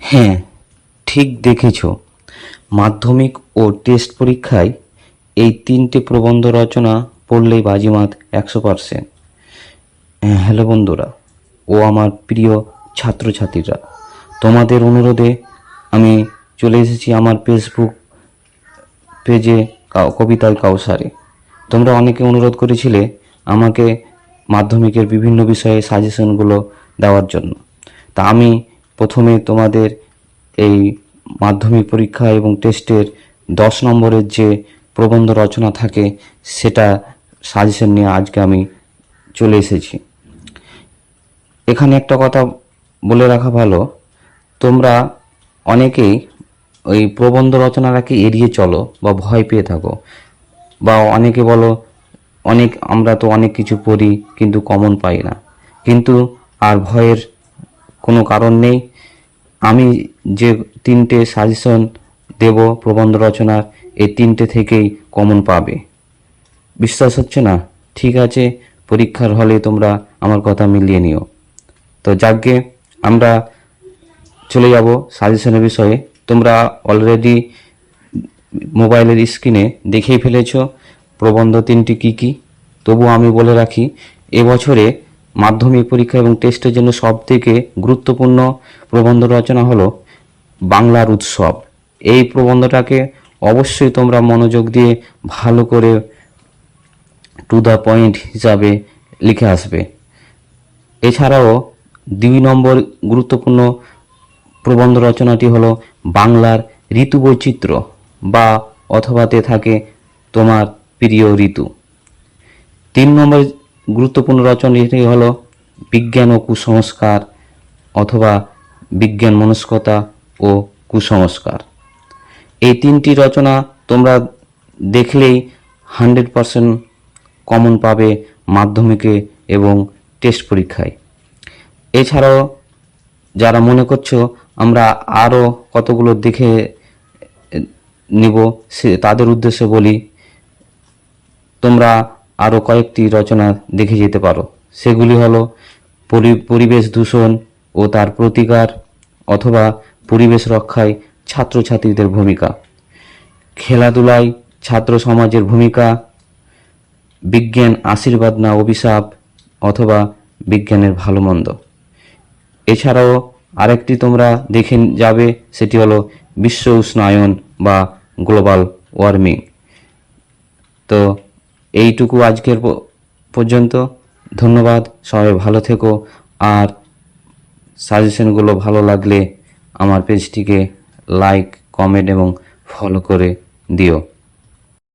হ্যাঁ, ঠিক দেখেছ। মাধ্যমিক ও টেস্ট পরীক্ষায় এই তিনটে প্রবন্ধ রচনা পড়লেই বাজিমাত 100%। হ্যালো বন্ধুরা ও আমার প্রিয় ছাত্রছাত্রীরা, তোমাদের অনুরোধে আমি চলে এসেছি আমার ফেসবুক পেজে কবিতায় কাউসারে। তোমরা অনেকে অনুরোধ করেছিলে আমাকে মাধ্যমিকের বিভিন্ন বিষয়ে সাজেশনগুলো দেওয়ার জন্য। তা আমি প্রথমে তোমাদের এই মাধ্যমিক পরীক্ষা এবং টেস্টের 10 নম্বরের যে প্রবন্ধ রচনা থাকে সেটা সাজেশন নিয়ে আজকে আমি চলে এসেছি। এখানে একটা কথা বলে রাখা ভালো, তোমরা অনেকেই ওই প্রবন্ধ রচনাটাকে এড়িয়ে চলো বা ভয় পেয়ে থাকো, বা অনেকে বলো আমরা তো অনেক কিছু পড়ি কিন্তু কমন পাই না। কিন্তু আর ভয়ের কোনো কারণ নেই। আমি যে তিনটে সাজেশন দেব প্রবন্ধ রচনার, এই তিনটে থেকেই কমন পাবে। বিশ্বাস হচ্ছে না? ঠিক আছে, পরীক্ষার হলে তোমরা আমার কথা মিলিয়ে নিও। তো যাকে আমরা চলে যাব সাজেশনের বিষয়ে। তোমরা অলরেডি মোবাইলের স্ক্রিনে দেখেই ফেলেছ প্রবন্ধ তিনটি কি কি। তবু আমি বলে রাখি, এবছরে মাধ্যমিক পরীক্ষা এবং টেস্টের জন্য সবথেকে গুরুত্বপূর্ণ প্রবন্ধ রচনা হলো বাংলার উৎসব। এই প্রবন্ধটাকে অবশ্যই তোমরা মনোযোগ দিয়ে ভালো করে টু দ্য পয়েন্ট হিসাবে লিখে আসবে। এছাড়াও 2 নম্বর গুরুত্বপূর্ণ প্রবন্ধ রচনাটি হলো বাংলার ঋতু বৈচিত্র্য, বা অথবাতে থাকে তোমার প্রিয় ঋতু। 3 নম্বর গুরুত্বপূর্ণ রচনাটি হলো বিজ্ঞান ও কুসংস্কার, অথবা বিজ্ঞান মনস্কতা ও কুসংস্কার। এই তিনটি রচনা তোমরা দেখলেই 100% কমন পাবে মাধ্যমিকে এবং টেস্ট পরীক্ষায়। এছাড়াও যারা মনে করছো আমরা আরও কতগুলো দেখে নিব, তাদের উদ্দেশ্যে বলি, তোমরা আরও কয়েকটি রচনা দেখে যেতে পারো। সেগুলি হলো পরিবেশ দূষণ ও তার প্রতিকার, অথবা পরিবেশ রক্ষায় ছাত্রছাত্রীদের ভূমিকা, খেলাধুলায় ছাত্র সমাজের ভূমিকা, বিজ্ঞান আশীর্বাদ না অভিশাপ, অথবা বিজ্ঞানের ভালো মন্দ। এছাড়াও আরেকটি তোমরা দেখে যাবে, সেটি হলো বিশ্ব উষ্ণায়ন বা গ্লোবাল ওয়ার্মিং। তো এইটুকু আজকের পর্যন্ত। ধন্যবাদ, সবাই ভালো থেকো। আর সাজেশনগুলো ভালো লাগলে আমার পেজটিকে লাইক, কমেন্ট এবং ফলো করে দিও।